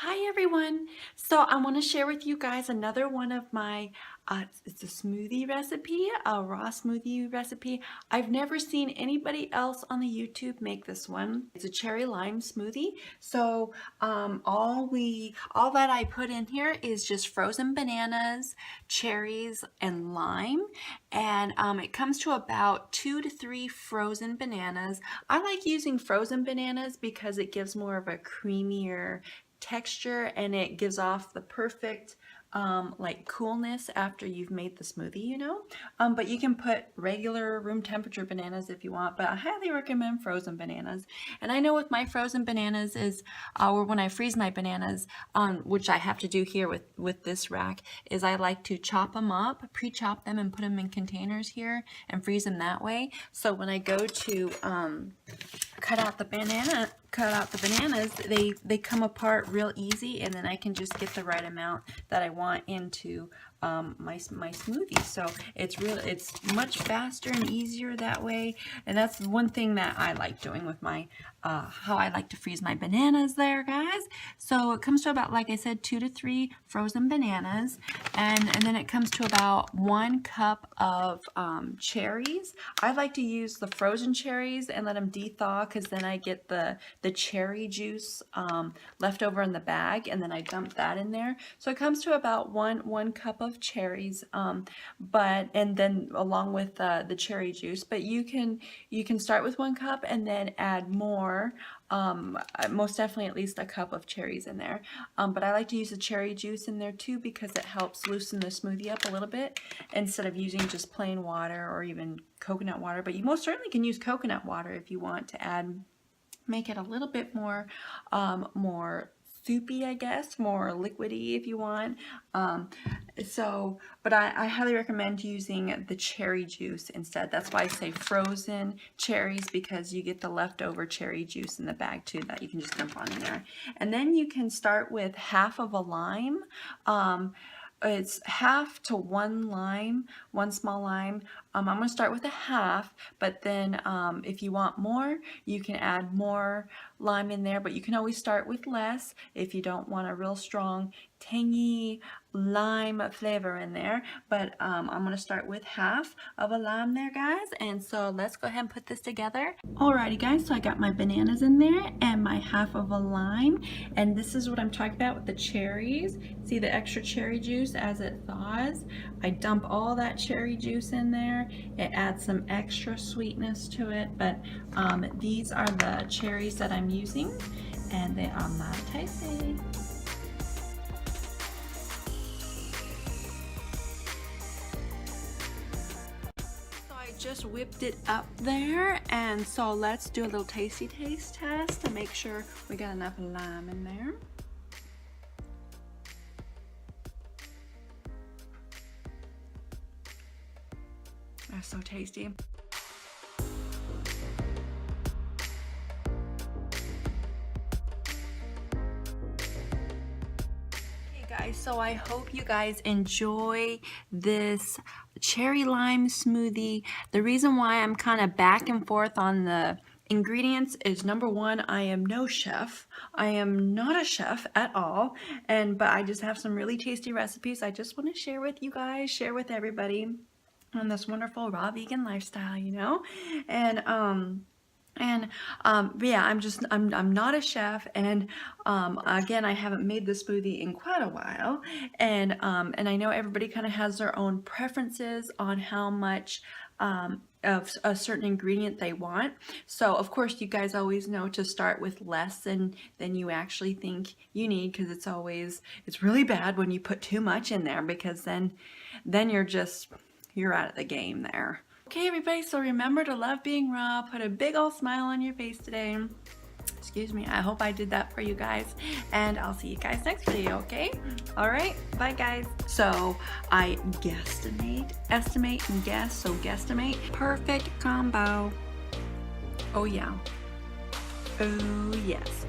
Hi everyone. So I want to share with you guys another one of my it's a smoothie recipe, a raw smoothie recipe. I've never seen anybody else on the YouTube make this one. It's a cherry lime smoothie. So all that I put in here is just frozen bananas, cherries, and lime, and it comes to about 2 to 3 frozen bananas. I like using frozen bananas because it gives more of a creamier texture and it gives off the perfect like coolness after you've made the smoothie, you know. But you can put regular room temperature bananas if you want, but I highly recommend frozen bananas. And I know with my frozen bananas is, or when I freeze my bananas, which I have to do here with this rack, is I like to chop them up, pre-chop them and put them in containers here and freeze them that way. So when I go to cut out the bananas, they come apart real easy, and then I can just get the right amount that I want into my smoothie. So it's much faster and easier that way, and that's one thing that I like doing with my how I like to freeze my bananas there, guys. So it comes to about, like I said, 2 to 3 frozen bananas, and then it comes to about 1 cup of cherries. I like to use the frozen cherries and let them de-thaw, because then I get the cherry juice left over in the bag, and then I dump that in there. So it comes to about one cup of cherries, and then along with the cherry juice. But you can start with 1 cup and then add more. Most definitely at least a cup of cherries in there. But I like to use the cherry juice in there too, because it helps loosen the smoothie up a little bit instead of using just plain water or even coconut water. But you most certainly can use coconut water if you want to make it a little bit more soupy, I guess, more liquidy if you want. But I highly recommend using the cherry juice instead. That's why I say frozen cherries, because you get the leftover cherry juice in the bag too that you can just dump on in there. And then you can start with half of a lime. It's half to 1 lime, 1 small lime. I'm going to start with a half, but then if you want more, you can add more lime in there, but you can always start with less if you don't want a real strong, tangy lime flavor in there. But I'm going to start with half of a lime there, guys. And so let's go ahead and put this together. Alrighty, guys, so I got my bananas in there and my half of a lime, and this is what I'm talking about with the cherries. See the extra cherry juice as it thaws? I dump all that cherry juice in there. It adds some extra sweetness to it, but these are the cherries that I'm using, and they are my tasty. Just whipped it up there, and so let's do a little tasty taste test to make sure we got enough lime in there. That's so tasty. Guys, so I hope you guys enjoy this cherry lime smoothie. The reason why I'm kind of back and forth on the ingredients is, number one, I am no chef. I am not a chef at all, but I just have some really tasty recipes I just want to share with you guys, share with everybody on this wonderful raw vegan lifestyle, you know. Yeah, I'm not a chef, and again, I haven't made the smoothie in quite a while, and I know everybody kind of has their own preferences on how much of a certain ingredient they want. So of course, you guys always know to start with less than you actually think you need, because it's really bad when you put too much in there, because then you're out of the game there. Okay, everybody, so remember to love being raw. Put a big old smile on your face today. Excuse me, I hope I did that for you guys, and I'll see you guys next video, okay? All right, bye guys. So I estimate and guess, so guesstimate. Perfect combo. Oh yeah. Oh yes.